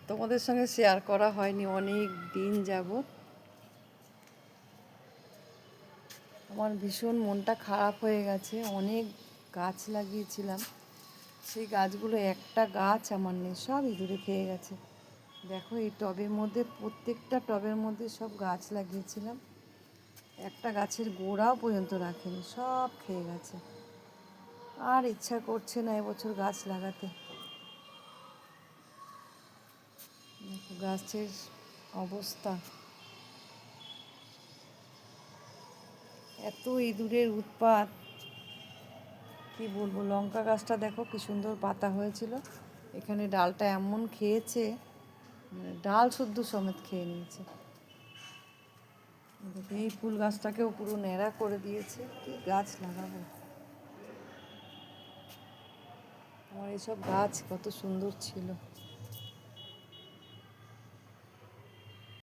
তোমাদের সঙ্গে শেয়ার করা হয়নি অনেক দিন যাবত। আমার ভীষণ মনটা খারাপ হয়ে গেছে। অনেক গাছ লাগিয়েছিলাম, সেই গাছগুলো একটা গাছ আমার নেই, সব ইঁদুরে খেয়ে গেছে। দেখো এই টবের মধ্যে, প্রত্যেকটা টবের মধ্যে সব গাছ লাগিয়েছিলাম, একটা গাছের গোড়াও পর্যন্ত রাখেনি, সব খেয়ে গেছে। আর ইচ্ছা করছে না এবছর গাছ লাগাতে। দেখো গাছের অবস্থা, এত ইঁদুরের উৎপাত কি বলবো। লঙ্কা গাছটা দেখো কি সুন্দর পাতা হয়েছিল, এখানে ডালটা এমন খেয়েছে, মানে ডাল শুদ্ধ সমেত খেয়ে নিয়েছে। দেখো এই ফুল গাছটাকেও পুরো ন্যাড়া করে দিয়েছে। কি গাছ লাগাবো? আমার এইসব গাছ কত সুন্দর ছিল।